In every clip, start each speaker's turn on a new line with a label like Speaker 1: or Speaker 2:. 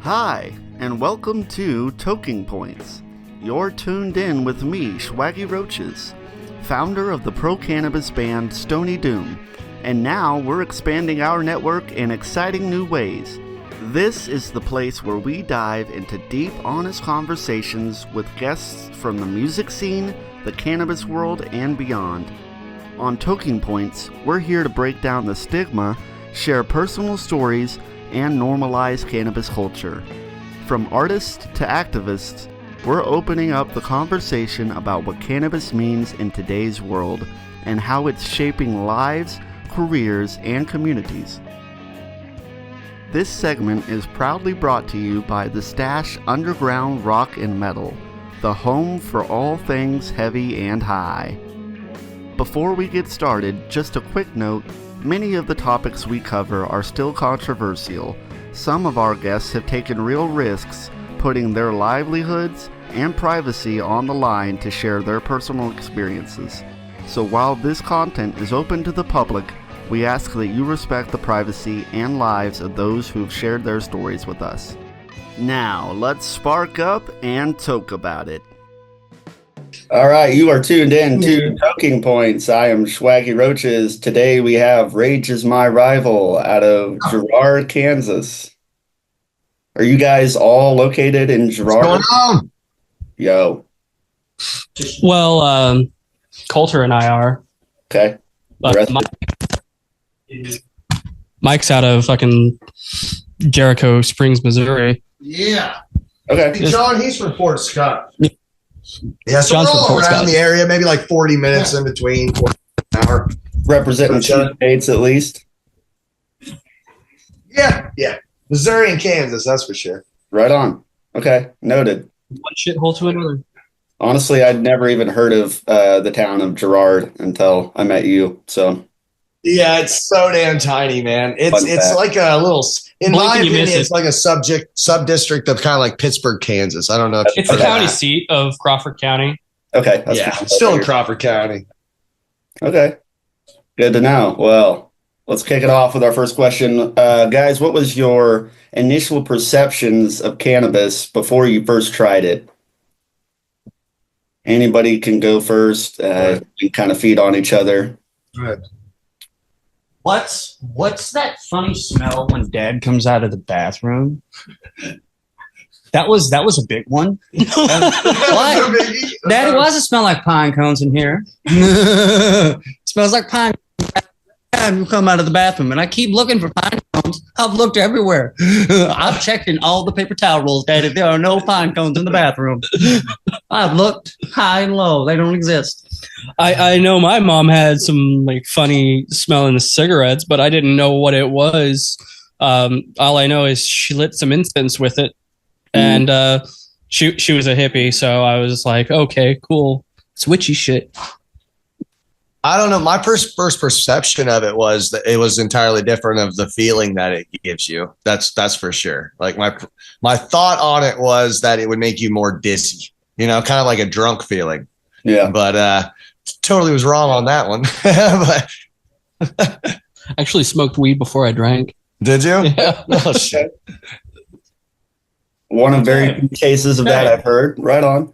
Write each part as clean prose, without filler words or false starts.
Speaker 1: Hi, and welcome to Toking Points. You're tuned in with me, Swaggy Roaches, founder of the pro-cannabis band Stony Doom, and now we're expanding our network in exciting new ways. This is the place where we dive into deep, honest conversations with guests from the music scene, the cannabis world, and beyond. On Toking Points, we're here to break down the stigma, share personal stories, and normalize cannabis culture. From artists to activists, we're opening up the conversation about what cannabis means in today's world and how it's shaping lives, careers, and communities. This segment is proudly brought to you by The Stash Underground Rock and Metal, the home for all things heavy and high. Before we get started, just a quick note, many of the topics we cover are still controversial. Some of our guests have taken real risks, putting their livelihoods and privacy on the line to share their personal experiences. So while this content is open to the public, we ask that you respect the privacy and lives of those who've shared their stories with us. Now, let's spark up and talk about it. All right, you are tuned in to Toking Points. I am Swaggy Roaches. Today we have Rage is My Rival out of Girard, Kansas. Are you guys all located in Girard?
Speaker 2: What's going on?
Speaker 1: Yo.
Speaker 3: Well, Coulter and I are.
Speaker 1: Okay.
Speaker 3: But Mike's out of fucking Jericho Springs, Missouri.
Speaker 2: Yeah.
Speaker 1: Okay.
Speaker 2: Hey, John, he's from Fort Scott. Yeah, so
Speaker 3: John's
Speaker 2: we're all
Speaker 3: from Fort
Speaker 2: around
Speaker 3: Scott.
Speaker 2: the area, maybe like 40 minutes in between. An hour.
Speaker 1: Representing two states at least.
Speaker 2: Yeah. Missouri and Kansas, that's for sure.
Speaker 1: Right on. Okay. Noted.
Speaker 3: One shithole to another.
Speaker 1: Honestly, I'd never even heard of the town of Girard until I met you. So
Speaker 2: Yeah, it's so damn tiny, man. It's
Speaker 1: Fun fact.
Speaker 2: like a little, in
Speaker 3: Blink
Speaker 2: my
Speaker 3: and you
Speaker 2: opinion,
Speaker 3: miss it.
Speaker 2: it's like a sub-district of kind of like Pittsburgh, Kansas. I don't know if
Speaker 3: It's
Speaker 2: you've
Speaker 3: the
Speaker 2: heard of
Speaker 3: county
Speaker 2: that.
Speaker 3: seat of Crawford County.
Speaker 1: okay. That's
Speaker 2: Yeah,
Speaker 1: fine.
Speaker 2: still in Crawford County.
Speaker 1: Okay. Good to know. Well, let's kick it off with our first question. Guys, what was your initial perceptions of cannabis before you first tried it? Anybody can go first. We kind of feed on each other.
Speaker 2: Right.
Speaker 4: What's that funny smell when Dad comes out of the bathroom? That was a big one. What? Dad, why does it smell like pine cones in here? Smells like pine. And you come out of the bathroom, and I keep looking for pine cones. I've looked everywhere. I've checked in all the paper towel rolls, Daddy. There are no pine cones in the bathroom. I've looked high and low. They don't exist.
Speaker 3: I know my mom had some like funny smelling cigarettes, but I didn't know what it was. All I know is she lit some incense with it, and she was a hippie, so I was just like, okay, cool, it's witchy shit.
Speaker 2: I don't know. My first perception of it was that it was entirely different of the feeling that it gives you. That's for sure. Like my thought on it was that it would make you more dizzy, kind of like a drunk feeling.
Speaker 1: Yeah.
Speaker 2: But totally was wrong on that one. But
Speaker 3: I actually smoked weed before I drank.
Speaker 2: did you?
Speaker 3: Yeah.
Speaker 2: Oh shit.
Speaker 1: One of very few cases of that I've heard. Right on.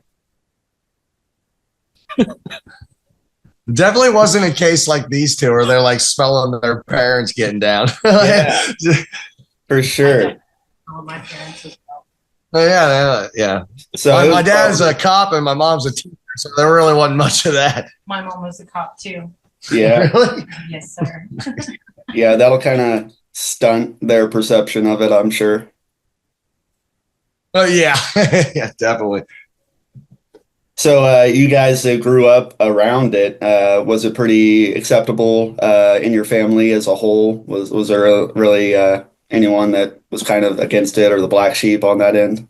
Speaker 2: Definitely wasn't a case like these two where they're like smelling their parents getting down.
Speaker 1: Yeah. For sure.
Speaker 5: All my parents as
Speaker 2: Yeah.
Speaker 1: So
Speaker 2: My dad's a cop and my mom's a teacher, so there really wasn't much of that.
Speaker 5: My mom was a cop too.
Speaker 1: yeah.
Speaker 2: Really?
Speaker 5: Yes, sir.
Speaker 1: Yeah, that'll kind of stunt their perception of it, I'm sure.
Speaker 2: Oh yeah. Yeah, definitely.
Speaker 1: So you guys that grew up around it, was it pretty acceptable in your family as a whole? Was there really anyone that was kind of against it or the black sheep on that end?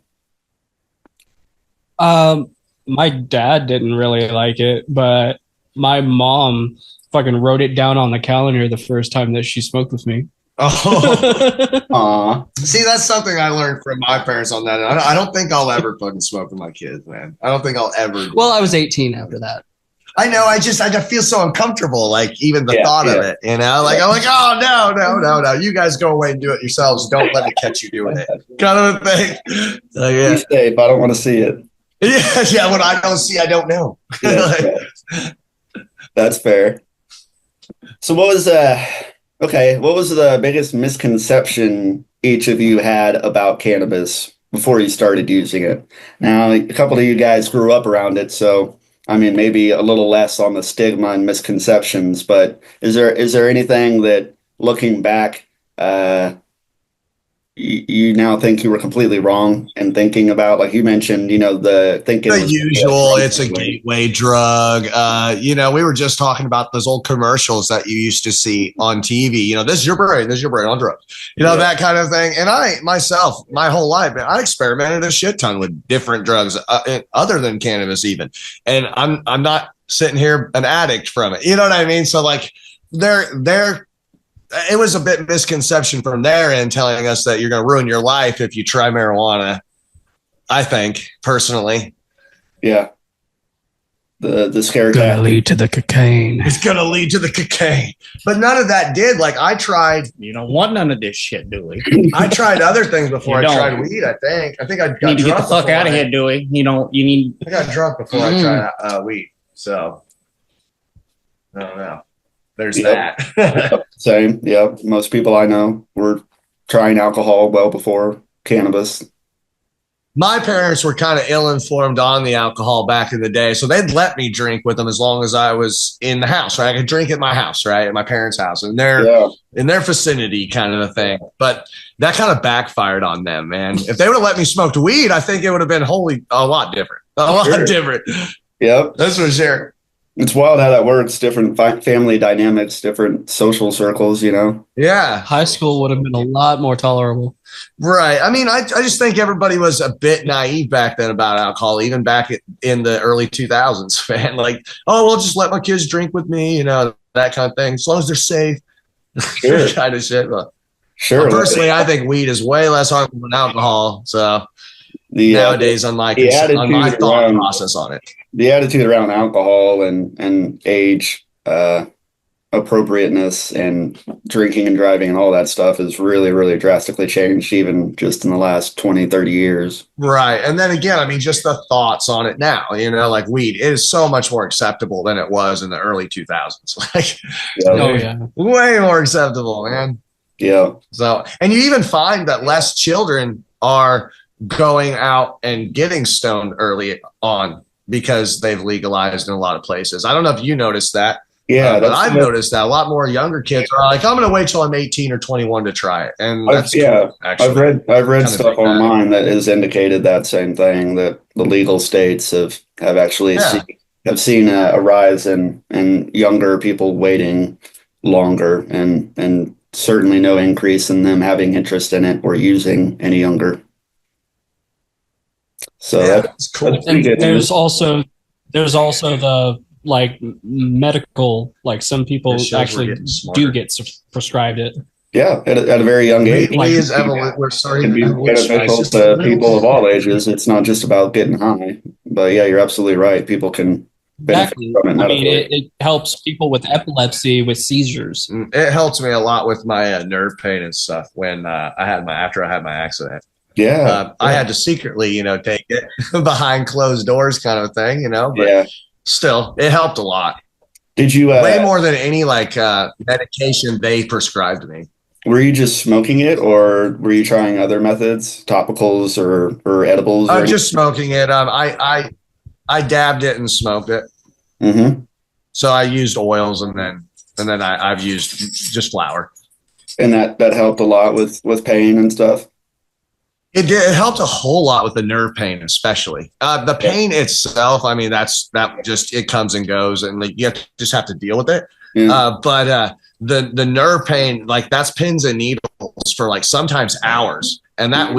Speaker 3: My dad didn't really like it, but my mom fucking wrote it down on the calendar the first time that she smoked with me.
Speaker 2: Oh,
Speaker 1: Aw.
Speaker 2: see, that's something I learned from my parents on that. I don't think I'll ever fucking smoke with my kids, man. I don't think I'll ever.
Speaker 3: Well, I was 18 after that.
Speaker 2: I know. I feel so uncomfortable. Like even the thought of it, you know, like I'm like, oh no. You guys go away and do it yourselves. Don't let me catch you doing it. Kind of a thing.
Speaker 1: Be safe. I don't want to see it.
Speaker 2: Yeah. When I don't see, I don't know.
Speaker 1: That's fair. So what was the biggest misconception each of you had about cannabis before you started using it? Now, a couple of you guys grew up around it, so I mean, maybe a little less on the stigma and misconceptions, but is there anything that, looking back, you now think you were completely wrong in thinking about? Like you mentioned, the thinking
Speaker 2: the usual, it's a gateway drug. We were just talking about those old commercials that you used to see on TV. This is your brain on drugs. That kind of thing. And I myself, my whole life, man, I experimented a shit ton with different drugs, other than cannabis, even. And I'm not sitting here an addict from it. You know what I mean? So like, it was a bit misconception from their end telling us that you're going to ruin your life if you try marijuana. I think personally.
Speaker 1: Yeah. The scare
Speaker 3: tactic. Gonna lead to the cocaine.
Speaker 2: It's going to lead to the cocaine. But none of that did. Like I tried.
Speaker 4: You don't want none of this shit, Dewey.
Speaker 2: I tried other things before I tried weed, I think. I think I got
Speaker 4: need to get the fuck out of here, Dewey. I
Speaker 2: got drunk before I tried weed. So I don't know. There's that.
Speaker 1: Same. Yeah. Most people I know were trying alcohol well before cannabis.
Speaker 2: My parents were kind of ill-informed on the alcohol back in the day, so they'd let me drink with them as long as I was in the house, right? I could drink at my house, right? At my parents' house, and in their vicinity kind of a thing. But that kind of backfired on them, man. If they would have let me smoke weed, I think it would have been a lot different. A lot different.
Speaker 1: Yep.
Speaker 2: That's for sure.
Speaker 1: It's wild how that works. Different family dynamics, different social circles,
Speaker 2: Yeah.
Speaker 3: High school would have been a lot more tolerable.
Speaker 2: Right. I mean, I just think everybody was a bit naive back then about alcohol, even back in the early 2000s, man. Like, oh, well, just let my kids drink with me, that kind of thing. As long as they're safe.
Speaker 1: Sure.
Speaker 2: Kind of shit. But
Speaker 1: sure.
Speaker 2: Personally, I think weed is way less harmful than alcohol. So nowadays, on my thought process on it.
Speaker 1: The attitude around alcohol and age appropriateness and drinking and driving and all that stuff has really, really drastically changed, even just in the last 20, 30 years.
Speaker 2: Right. And then again, I mean, just the thoughts on it now, like weed is so much more acceptable than it was in the early 2000s. Like, way more acceptable, man.
Speaker 1: Yeah.
Speaker 2: So, and you even find that less children are going out and getting stoned early on, because they've legalized in a lot of places. I don't know if you noticed that.
Speaker 1: Yeah,
Speaker 2: but I've noticed that a lot more younger kids are like, I'm going to wait till I'm 18 or 21 to try it. And that's cool, actually.
Speaker 1: I've read stuff online that has indicated that same thing, that the legal states have actually seen a rise in younger people waiting longer, and certainly no increase in them having interest in it or using any younger. So that's cool. That's pretty good.
Speaker 3: There's also the medical, like some people actually do get prescribed it.
Speaker 1: Yeah, at a very young age.
Speaker 2: We're starting to be
Speaker 1: beneficial to people of all ages. It's not just about getting high, but yeah, you're absolutely right. People can benefit from it. I mean,
Speaker 3: it helps people with epilepsy, with seizures.
Speaker 2: It helps me a lot with my nerve pain and stuff when after I had my accident.
Speaker 1: Yeah,
Speaker 2: I had to secretly, take it behind closed doors, kind of thing, But still, it helped a lot.
Speaker 1: Did you
Speaker 2: way more than any medication they prescribed me?
Speaker 1: Were you just smoking it, or were you trying other methods, topicals or edibles?
Speaker 2: Just smoking it. I dabbed it and smoked it.
Speaker 1: Mm-hmm.
Speaker 2: So I used oils, and then I've used just flour.
Speaker 1: And that helped a lot with pain and stuff.
Speaker 2: It did. It helped a whole lot with the nerve pain, especially the pain itself. I mean, it comes and goes, and you just have to deal with it. Yeah. But the nerve pain, that's pins and needles for sometimes hours, and that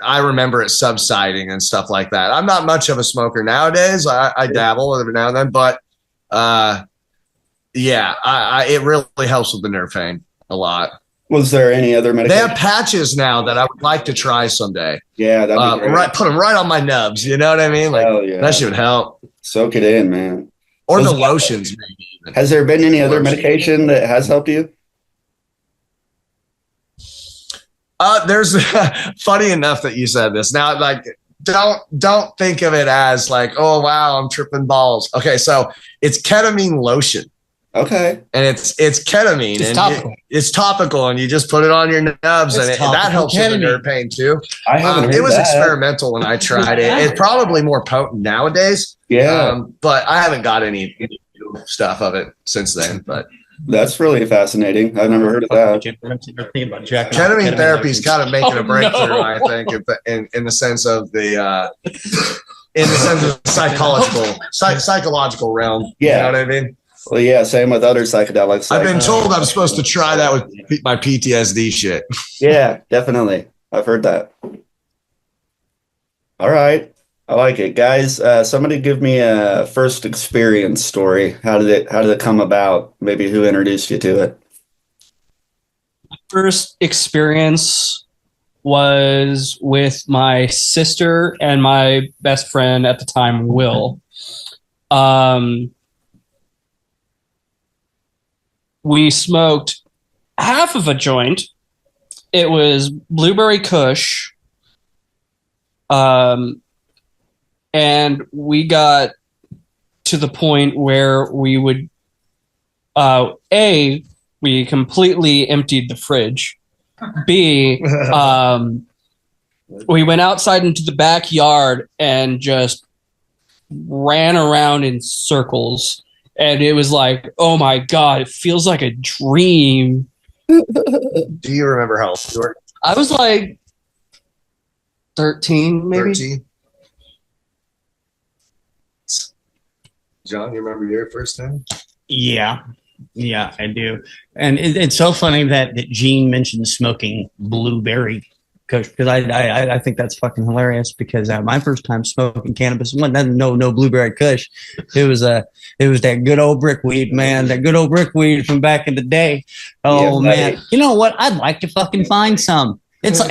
Speaker 2: I remember it subsiding and stuff like that. I'm not much of a smoker nowadays. I dabble every now and then, but it really helps with the nerve pain a lot.
Speaker 1: Was there any other medication?
Speaker 2: They have patches now that I would like to try someday.
Speaker 1: Yeah, that'd be great.
Speaker 2: Put them right on my nubs. You know what I mean? That should help.
Speaker 1: Soak it in, man.
Speaker 2: or the lotions. Maybe even.
Speaker 1: Has there been any other medication that has helped you?
Speaker 2: There's funny enough that you said this. Now, like, don't think of it as like, oh wow, I'm tripping balls. Okay, so it's ketamine lotion.
Speaker 1: Okay,
Speaker 2: and it's ketamine,
Speaker 3: It's
Speaker 2: and
Speaker 3: topical.
Speaker 2: it's topical, and you just put it on your nubs, and that helps with the nerve pain too.
Speaker 1: I haven't heard
Speaker 2: it was
Speaker 1: that.
Speaker 2: experimental when I tried it. It's probably more potent nowadays.
Speaker 1: Yeah,
Speaker 2: but I haven't got any new stuff of it since then. But
Speaker 1: that's really fascinating. I've never heard of that.
Speaker 2: ketamine therapy is kind of making a breakthrough, I think, in the sense of the psychological realm.
Speaker 1: Yeah.
Speaker 2: You know what I mean?
Speaker 1: Well, yeah, same with other psychedelics.
Speaker 2: I've been told I'm supposed to try that with my PTSD shit.
Speaker 1: Yeah, definitely. I've heard that. All right. I like it. Guys, somebody give me a first experience story. How did it come about? Maybe who introduced you to it?
Speaker 3: First experience was with my sister and my best friend at the time, Will. We smoked half of a joint. It was blueberry kush. And we got to the point where we would, we completely emptied the fridge. B, we went outside into the backyard and just ran around in circles. And it was like, oh my God, it feels like a dream.
Speaker 2: Do you remember how old you were?
Speaker 3: I was like 13, maybe.
Speaker 2: 13? John, you remember your first time?
Speaker 4: Yeah, I do. And it's so funny that Gene mentioned smoking blueberry kush, because I think that's fucking hilarious, because my first time smoking cannabis wasn't no blueberry kush. It was that good old brickweed, man. That good old brickweed from back in the day. Oh
Speaker 1: Yeah,
Speaker 4: man.
Speaker 1: right.
Speaker 4: You know what? I'd like to fucking find some. It's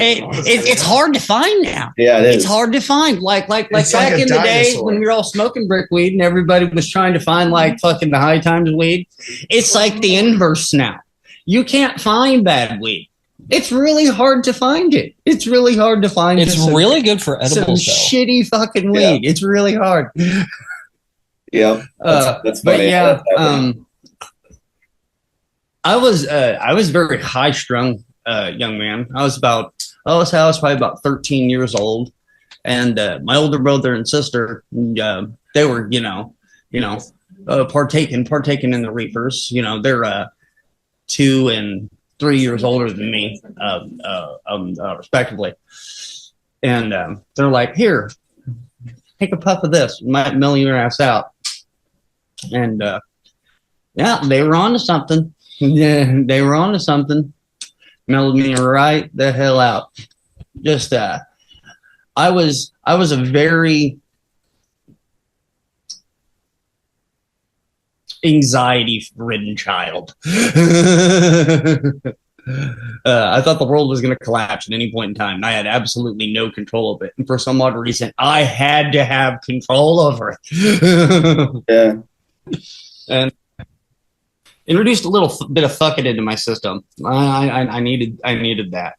Speaker 4: hard to find now.
Speaker 1: Yeah, it is.
Speaker 4: It's hard to find. Like
Speaker 2: It's
Speaker 4: back
Speaker 2: like a
Speaker 4: in the day
Speaker 2: dinosaur.
Speaker 4: when we were all smoking brickweed and everybody was trying to find like fucking the high times weed. It's like the inverse now. You can't find bad weed. It's really hard to find it. It's really hard to find.
Speaker 3: It's
Speaker 4: just
Speaker 3: really good for
Speaker 4: some
Speaker 3: edibles, though.
Speaker 4: shitty fucking weed. It's really hard.
Speaker 1: Yeah, that's
Speaker 4: But
Speaker 1: funny.
Speaker 4: yeah, I was very high strung young man. I was probably about 13 years old, and my older brother and sister, they were partaking in the reefers. You know, they're 2 and 3 years older than me, respectively, and they're like, "Here, take a puff of this. It might mellow your ass out." And yeah, they were on to something. They were on to something. Mellowed me right the hell out. Just I was a very anxiety-ridden child. I thought the world was going to collapse at any point in time, and I had absolutely no control of it. And for some odd reason, I had to have control over it.
Speaker 1: Yeah.
Speaker 4: And introduced a little bit of fuck it into my system. I needed that.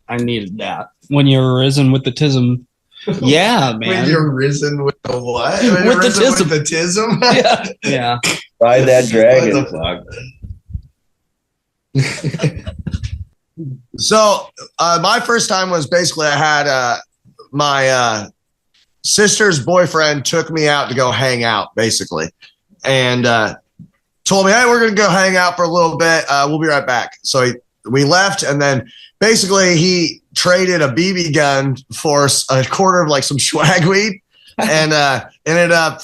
Speaker 4: I needed that.
Speaker 3: When you're risen with the tism.
Speaker 4: Yeah, man.
Speaker 2: When you're risen with the what?
Speaker 3: With the tism.
Speaker 2: With the tism?
Speaker 3: Yeah.
Speaker 4: Yeah.
Speaker 1: Ride that dragon.
Speaker 2: So my first time was basically I had my sister's boyfriend took me out to go hang out, basically, and told me, "Hey, we're gonna go hang out for a little bit. We'll be right back." So we left, and then basically he traded a BB gun for a quarter of like some swag weed, and ended up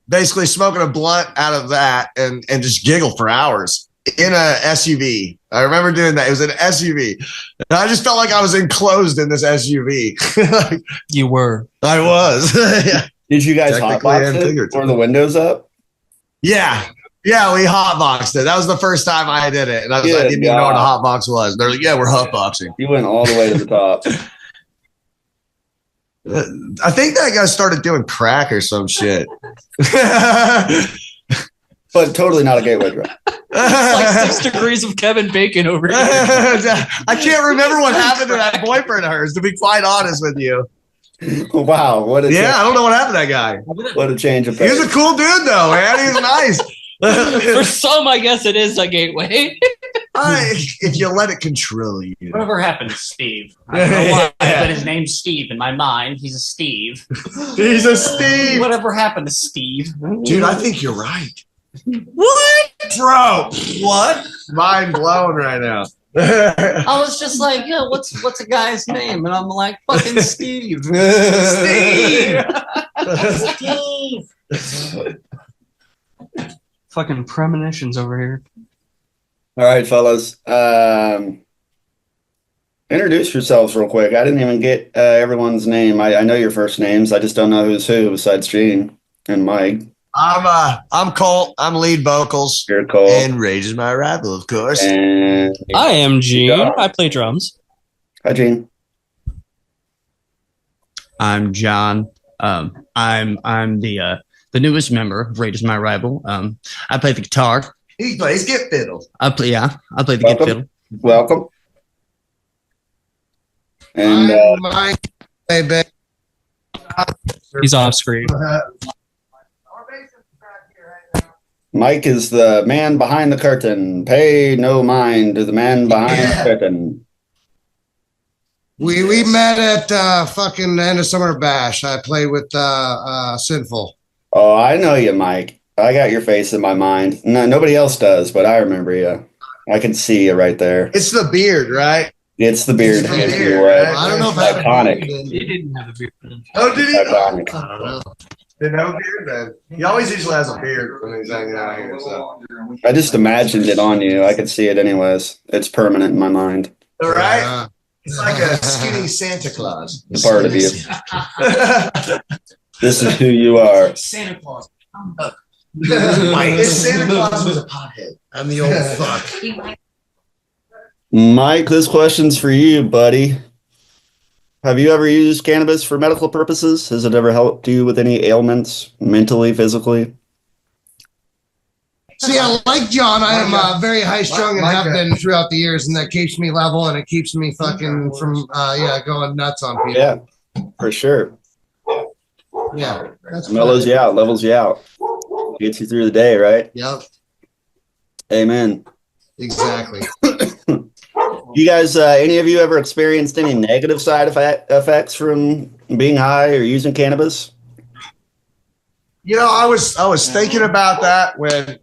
Speaker 2: basically smoking a blunt out of that, and just giggled for hours in a SUV. I remember doing that. It was an SUV, and I just felt like I was enclosed in this SUV. Like,
Speaker 3: You were.
Speaker 2: I was. Yeah.
Speaker 1: Did you guys
Speaker 2: Technically
Speaker 1: hotbox
Speaker 2: and
Speaker 1: it?
Speaker 2: figuratively.
Speaker 1: Or the windows up?
Speaker 2: Yeah, we hotboxed it. That was the first time I did it, and I didn't even know what a hotbox was. They're like, "Yeah, we're hotboxing."
Speaker 1: You went all the way to the top.
Speaker 2: I think that guy started doing crack or some shit.
Speaker 1: but totally not a gateway drug.
Speaker 3: It's like 6 degrees of Kevin Bacon over here.
Speaker 2: I can't remember what happened to that boyfriend of hers, to be quite honest with you.
Speaker 1: Wow, what a
Speaker 2: I don't know what happened to that guy.
Speaker 1: what a change of
Speaker 2: He was
Speaker 1: pace.
Speaker 2: a cool dude, though, man. He was nice.
Speaker 3: For some, I guess it is a gateway.
Speaker 2: If you let it control you.
Speaker 4: Whatever happened to Steve? I don't know why, but his name's Steve in my mind. He's a Steve.
Speaker 2: He's a Steve.
Speaker 4: Whatever happened to Steve?
Speaker 2: Dude, I think you're right.
Speaker 4: What?
Speaker 2: Bro, what? Mind blown right now.
Speaker 4: I was just like, yeah, what's a guy's name? And I'm like, fucking Steve.
Speaker 2: Steve.
Speaker 4: Steve.
Speaker 3: Fucking premonitions over here.
Speaker 1: All right, fellas. Introduce yourselves real quick. I didn't even get everyone's name. I know your first names. I just don't know who's who besides Gene and Mike.
Speaker 2: I'm Colt. I'm lead vocals.
Speaker 1: You're Cole.
Speaker 2: And Rage is my rival, of course.
Speaker 1: And
Speaker 3: I am Gene. I play drums.
Speaker 1: hi, Gene.
Speaker 4: I'm John. I'm the newest member of Rage is my rival. I play the guitar.
Speaker 2: He plays get fiddle.
Speaker 4: I play the
Speaker 1: Welcome.
Speaker 4: good fiddle.
Speaker 1: Welcome. And
Speaker 2: I'm Mike. Hey, babe.
Speaker 3: He's off screen.
Speaker 1: Mike is the man behind the curtain. Pay no mind to the man behind the curtain.
Speaker 6: We met at fucking end of summer bash. I played with Sinful.
Speaker 1: Oh, I know you, Mike. I got your face in my mind. No, nobody else does, but I remember you. I can see you right there.
Speaker 2: It's the beard, right?
Speaker 1: It's the beard.
Speaker 2: It's the
Speaker 1: It's
Speaker 2: beard,
Speaker 1: the
Speaker 2: right?
Speaker 6: I don't know if I have a
Speaker 1: Iconic.
Speaker 6: beard then.
Speaker 3: He didn't have a beard.
Speaker 2: Oh, did he?
Speaker 1: Iconic.
Speaker 6: I don't know.
Speaker 2: Didn't have a beard then. He always usually has a beard when he's hanging out here. So,
Speaker 1: I just imagined it on you. I could see it anyways. It's permanent in my mind.
Speaker 2: all right.
Speaker 6: Uh,
Speaker 2: It's like a skinny Santa Claus.
Speaker 1: The part of you. This is who you are.
Speaker 4: Santa Claus.
Speaker 2: If Santa Claus was a pothead.
Speaker 6: I'm the old fuck.
Speaker 1: Mike, this question's for you, buddy. Have you ever used cannabis for medical purposes? Has it ever helped you with any ailments, mentally, physically?
Speaker 6: See, I like John. I am very high strung and
Speaker 2: Like
Speaker 6: have
Speaker 2: that.
Speaker 6: been throughout the years, and that keeps me level and it keeps me fucking from going nuts on people.
Speaker 1: Yeah, for sure.
Speaker 6: Yeah. That's
Speaker 1: Mellows you out, levels you out. Gets you through the day, right?
Speaker 6: Yep.
Speaker 1: Amen.
Speaker 6: Exactly.
Speaker 1: You guys, any of you ever experienced any negative side effects from being high or using cannabis?
Speaker 2: You know, I was thinking about that when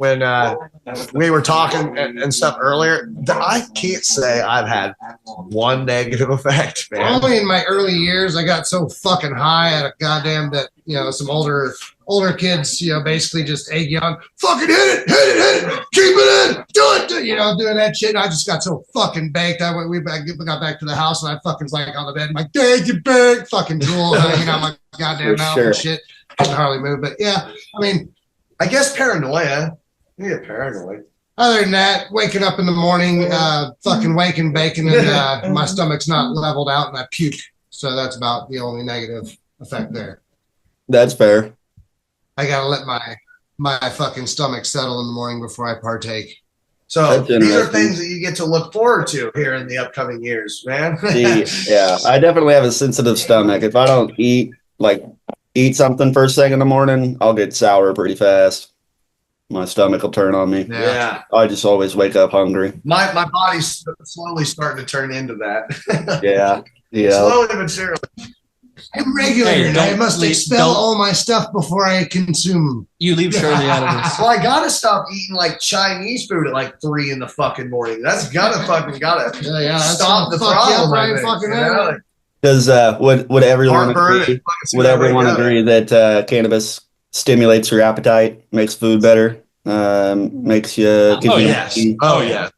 Speaker 2: we were talking and stuff earlier. I can't say I've had one negative effect, man.
Speaker 6: Only in my early years, I got so fucking high at a goddamn that, some older kids, basically just egg you on, fucking hit it, keep it in, do it, doing that shit. And I just got so fucking baked. We got back to the house and I fucking was like on the bed, I'm like, Dad, you baked, fucking drool hanging out my goddamn
Speaker 1: For
Speaker 6: mouth
Speaker 1: sure.
Speaker 6: and shit. Couldn't hardly move. But yeah, I mean,
Speaker 2: I guess paranoia. You get paranoid.
Speaker 6: other than that, waking up in the morning, fucking waking bacon, and my stomach's not leveled out and I puke. So that's about the only negative effect there.
Speaker 1: That's fair.
Speaker 6: I gotta let my fucking stomach settle in the morning before I partake.
Speaker 2: So
Speaker 1: That's
Speaker 2: these are
Speaker 1: interesting.
Speaker 2: things that you get to look forward to here in the upcoming years, man.
Speaker 1: Yeah, I definitely have a sensitive stomach. If I don't eat something first thing in the morning, I'll get sour pretty fast. My stomach will turn on me.
Speaker 2: Yeah.
Speaker 1: I just always wake up hungry.
Speaker 2: My body's slowly starting to turn into that.
Speaker 1: Yeah. Yeah.
Speaker 2: Slowly but surely.
Speaker 6: I'm regulated.
Speaker 3: Hey,
Speaker 6: I must expel all my stuff before I consume.
Speaker 3: You leave Shirley out of this.
Speaker 2: Well, I gotta stop eating like Chinese food at like 3 in the fucking morning. That's gotta
Speaker 6: Yeah, that's
Speaker 2: stop the
Speaker 6: gonna fuck you up
Speaker 2: problem. I
Speaker 6: right
Speaker 2: think,
Speaker 6: fucking
Speaker 2: you
Speaker 6: now.
Speaker 2: know? Like,
Speaker 1: Does would everyone
Speaker 2: heartburn,
Speaker 1: agree?
Speaker 2: it fucking
Speaker 1: Would everyone
Speaker 2: wake up.
Speaker 1: agree that cannabis stimulates your appetite, makes food better, makes you?
Speaker 3: Oh,
Speaker 2: yes. Oh yeah.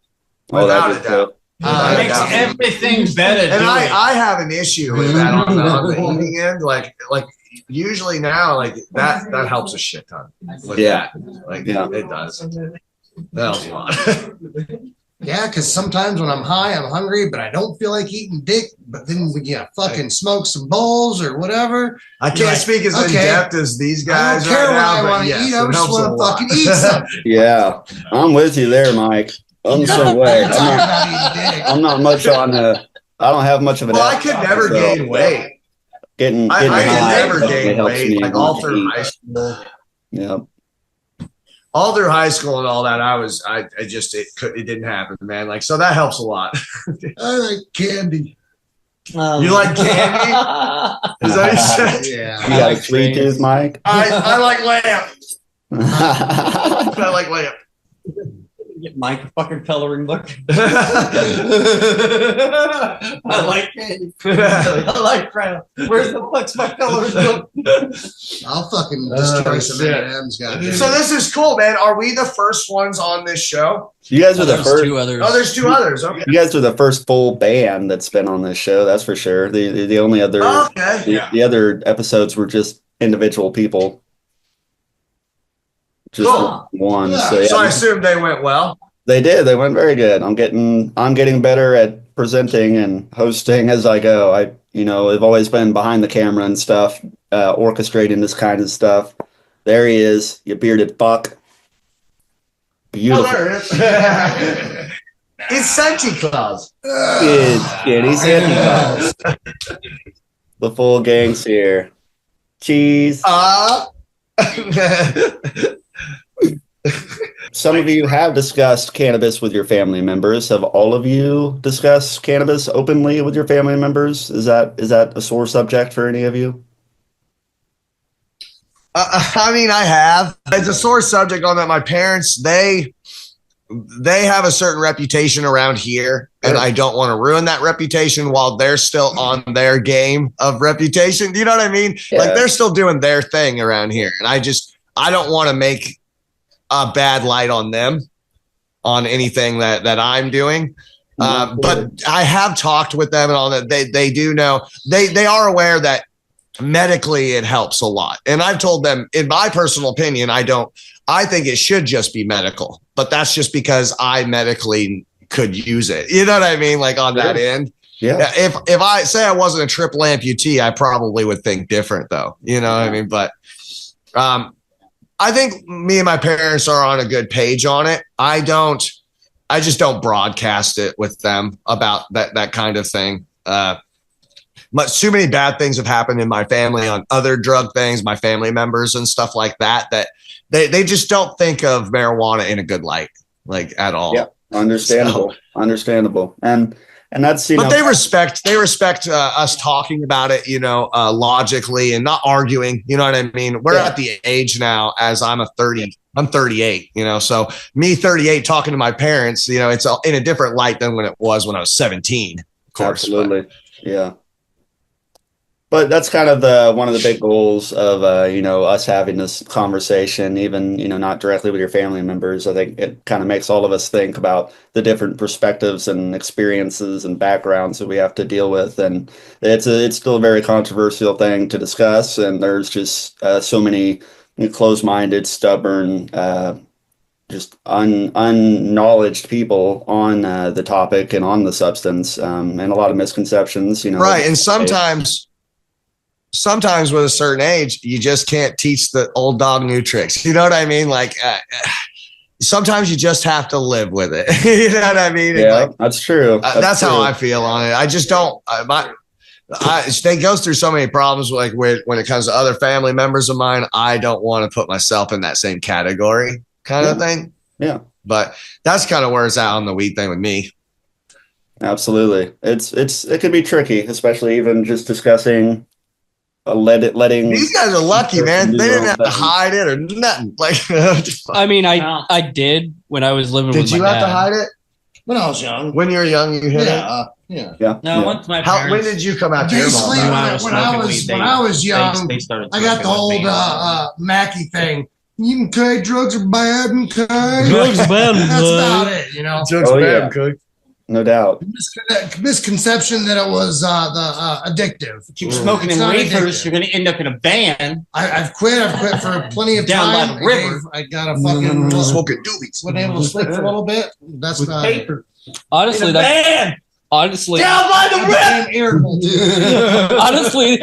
Speaker 1: All that
Speaker 2: Without
Speaker 1: good
Speaker 2: a doubt.
Speaker 1: stuff.
Speaker 2: Without a
Speaker 4: Makes
Speaker 2: doubt.
Speaker 4: everything better.
Speaker 2: And
Speaker 4: doing it.
Speaker 2: I have an issue with that on the eating end. Like usually now, like that helps a shit ton. With
Speaker 1: Yeah.
Speaker 2: that. Like
Speaker 1: Yeah.
Speaker 2: it does. That helps a lot.
Speaker 6: Yeah, because sometimes when I'm high, I'm hungry, but I don't feel like eating dick. But then we fucking smoke some bowls or whatever.
Speaker 2: I can't speak as in depth as these guys
Speaker 6: I don't care
Speaker 2: right
Speaker 6: what
Speaker 2: now,
Speaker 6: I
Speaker 2: but
Speaker 6: want to
Speaker 2: yes,
Speaker 6: eat. I
Speaker 2: it
Speaker 6: just
Speaker 2: helps a
Speaker 6: want to
Speaker 2: lot.
Speaker 6: fucking eat something.
Speaker 1: Yeah, I'm with you there, Mike. I'm the same way.
Speaker 6: Talking about eating dick.
Speaker 1: I'm not much on I don't have much of an.
Speaker 2: Well, I could never gain weight.
Speaker 1: Getting
Speaker 2: I
Speaker 1: high
Speaker 2: could never
Speaker 1: definitely
Speaker 2: gain
Speaker 1: helps
Speaker 2: weight,
Speaker 1: me
Speaker 2: like
Speaker 1: want
Speaker 2: all
Speaker 1: to
Speaker 2: through
Speaker 1: eat.
Speaker 2: high school.
Speaker 1: Yeah.
Speaker 2: All through high school and all that, it didn't happen, man. Like, so that helps a lot.
Speaker 6: I like candy.
Speaker 2: You like candy? Is that what you said?
Speaker 6: Yeah.
Speaker 1: You got a sweet tooth, Mike?
Speaker 2: I like lamb.
Speaker 1: I
Speaker 2: I like lamb.
Speaker 4: Get Mike a fucking coloring book. I like candy. I like crown. Where's the fuck's my coloring book?
Speaker 6: I'll fucking destroy some
Speaker 2: shit.
Speaker 6: M&Ms. Goddamn.
Speaker 2: So this is cool, man. Are we the first ones on this show?
Speaker 1: You guys are the
Speaker 3: There's
Speaker 1: first.
Speaker 3: two others.
Speaker 2: Oh, there's two others. Okay.
Speaker 1: You guys are the first full band that's been on this show. That's for sure. The only other
Speaker 2: Okay.
Speaker 1: the other episodes were just individual people. Just
Speaker 2: Cool.
Speaker 1: one.
Speaker 6: Yeah.
Speaker 1: So,
Speaker 2: So I
Speaker 1: yeah,
Speaker 2: assume they went well.
Speaker 1: they did. They went very good. I'm getting better at presenting and hosting as I go. I've always been behind the camera and stuff, orchestrating this kind of stuff. There he is, you bearded fuck. Beautiful.
Speaker 2: Oh, there it is. It's Santa Claus.
Speaker 1: He's Santa Claus. The full gang's here. Cheese. Some of you have discussed cannabis with your family members. Have all of you discussed cannabis openly with your family members? Is that a sore subject for any of you?
Speaker 2: I mean, I have. It's a sore subject on that. My parents, they have a certain reputation around here, and I don't want to ruin that reputation while they're still on their game of reputation. Do you know what I mean?
Speaker 1: Yeah.
Speaker 2: Like, they're still doing their thing around here, and I don't want to make a bad light on them on anything that I'm doing. But I have talked with them and all that. They do know, they are aware that medically it helps a lot. And I've told them, in my personal opinion, I think it should just be medical, but that's just because I medically could use it. You know what I mean? Like on that end.
Speaker 1: Yeah.
Speaker 2: If I say I wasn't a triple amputee, I probably would think different though. You know what I mean? But, I think me and my parents are on a good page on it. I just don't broadcast it with them about that kind of thing. Too many bad things have happened in my family on other drug things, my family members and stuff like that they just don't think of marijuana in a good light, like at all.
Speaker 1: Yeah, understandable. And that's,
Speaker 2: but they respect us talking about it, logically and not arguing. You know what I mean? We're at the age now, as I'm 38, so me 38 talking to my parents, it's in a different light than when it was when I was 17, of course.
Speaker 1: Absolutely. Yeah. But that's kind of one of the big goals of, us having this conversation, even, not directly with your family members. I think it kind of makes all of us think about the different perspectives and experiences and backgrounds that we have to deal with. And it's still a very controversial thing to discuss. And there's just so many closed-minded, stubborn, just unknowledged people on the topic and on the substance, and a lot of misconceptions,
Speaker 2: Right. And sometimes with a certain age, you just can't teach the old dog new tricks. You know what I mean? Like, sometimes you just have to live with it. You know what I mean?
Speaker 1: Yeah, that's true.
Speaker 2: That's how I feel on it. I just don't. They goes through so many problems. Like when it comes to other family members of mine, I don't want to put myself in that same category, kind of thing.
Speaker 1: Yeah,
Speaker 2: but that's kind of where it's at on the weed thing with me.
Speaker 1: Absolutely, it could be tricky, especially even just discussing. Letting
Speaker 2: these guys are lucky, man. They didn't have to hide it or nothing. Like,
Speaker 3: I mean, I did when I was living with my dad.
Speaker 2: Did you have to hide it
Speaker 6: when I was young?
Speaker 2: When you were young, you hid
Speaker 6: it.
Speaker 3: Yeah.
Speaker 4: No, once my parents.
Speaker 2: When did you come out to your
Speaker 6: Basically,
Speaker 2: mom?
Speaker 6: when I was young,
Speaker 4: they started
Speaker 6: I got the old Mackie thing. You can say drugs are bad and
Speaker 3: Drugs are bad and
Speaker 6: that's
Speaker 3: good.
Speaker 6: about it,
Speaker 2: Drugs are bad,
Speaker 1: yeah. No doubt.
Speaker 6: Misconception that it was addictive.
Speaker 4: Keep smoking in reefers, you're going to end up in a van.
Speaker 6: I've quit for plenty of
Speaker 4: Down
Speaker 6: time.
Speaker 4: by the river.
Speaker 6: I got a fucking
Speaker 2: smoking doobies.
Speaker 6: Been able to sleep for a little bit. That's
Speaker 4: With
Speaker 6: about
Speaker 4: paper.
Speaker 6: it.
Speaker 3: Honestly, honestly,
Speaker 4: down by the river.
Speaker 3: honestly,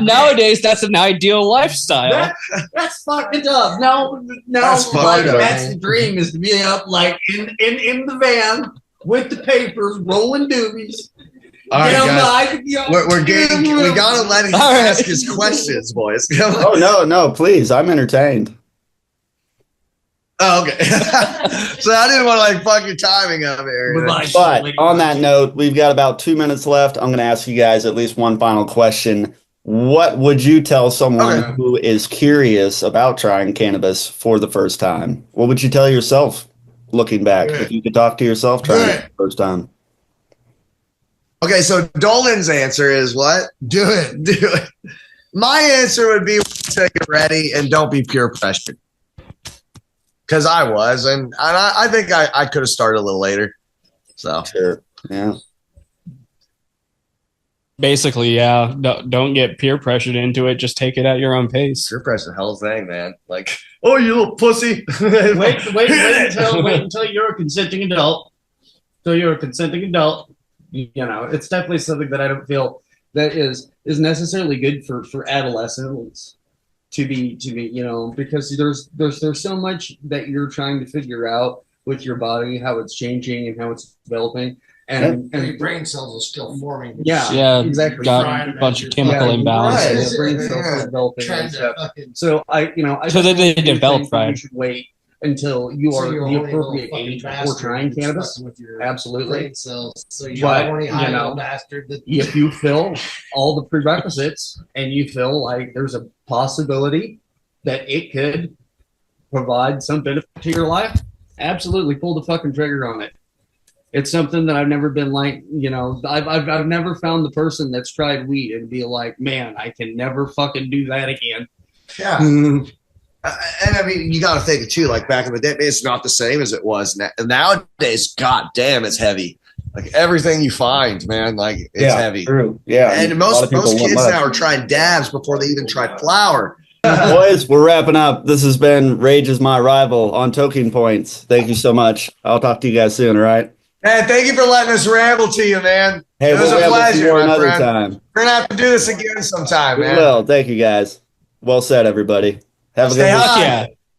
Speaker 3: nowadays that's an ideal lifestyle.
Speaker 4: That's fucking up. No,
Speaker 2: That's
Speaker 4: like
Speaker 2: fucked up,
Speaker 4: that's the dream is to be up like in the van with the papers, rolling doobies.
Speaker 2: All right,
Speaker 4: down
Speaker 2: guys.
Speaker 4: by,
Speaker 2: We're getting. We gotta let him
Speaker 3: All right.
Speaker 2: ask his questions, boys. Come on.
Speaker 1: Oh no, please, I'm entertained.
Speaker 2: Oh, okay. So I didn't want to like fuck your timing up here.
Speaker 1: But on that note, we've got about 2 minutes left. I'm going to ask you guys at least one final question. What would you tell someone who is curious about trying cannabis for the first time? What would you tell yourself looking back? If you could talk to yourself trying it for the first time.
Speaker 2: Okay, so Dolan's answer is what?
Speaker 6: Do it.
Speaker 2: Do it. My answer would be take it ready and don't be peer pressured. Because I was, and I think I could have started a little later. So
Speaker 1: Sure. Yeah.
Speaker 3: Basically, yeah. Don't get peer pressured into it. Just take it at your own pace.
Speaker 2: peer pressure, hell thing, man. Like, oh, you little pussy.
Speaker 4: wait until you're a consenting adult. Till you're a consenting adult. You know, it's definitely something that I don't feel that is necessarily good for adolescents to be, you know, because there's so much that you're trying to figure out with your body, how it's changing and how it's developing. And
Speaker 6: your brain cells are still forming.
Speaker 3: Yeah,
Speaker 4: exactly.
Speaker 3: Got a bunch of chemical imbalances.
Speaker 4: Right. The brain cells are developing and stuff. So
Speaker 3: So that they develop
Speaker 4: think
Speaker 3: right.
Speaker 4: You should wait until you are the appropriate age before trying cannabis. Absolutely.
Speaker 6: So
Speaker 4: But,
Speaker 6: you know, bastard.
Speaker 4: If you fill all the prerequisites and you feel like there's a possibility that it could provide some benefit to your life, absolutely pull the fucking trigger on it. It's something that I've never been like, you know, I've never found the person that's tried weed and be like, man, I can never fucking do that again.
Speaker 6: Yeah.
Speaker 2: And I mean, you got to think too. Like back in the day, it's not the same as it was nowadays. God damn, it's heavy. Like everything you find, man, like it's heavy.
Speaker 1: True. Yeah.
Speaker 2: And most kids now are trying dabs before they even try flower.
Speaker 1: Boys, we're wrapping up. This has been Rage is My Rival on Toking Points. Thank you so much. I'll talk to you guys soon, all right?
Speaker 2: Man, thank you for letting us ramble to you, man.
Speaker 1: Hey,
Speaker 2: it was
Speaker 1: we'll
Speaker 2: a pleasure, my
Speaker 1: another
Speaker 2: friend.
Speaker 1: time.
Speaker 2: We're gonna have to do this again sometime,
Speaker 1: We
Speaker 2: man.
Speaker 1: will. Thank you, guys. Well said, everybody. Have a
Speaker 2: Stay
Speaker 1: good
Speaker 2: high.
Speaker 3: Yeah.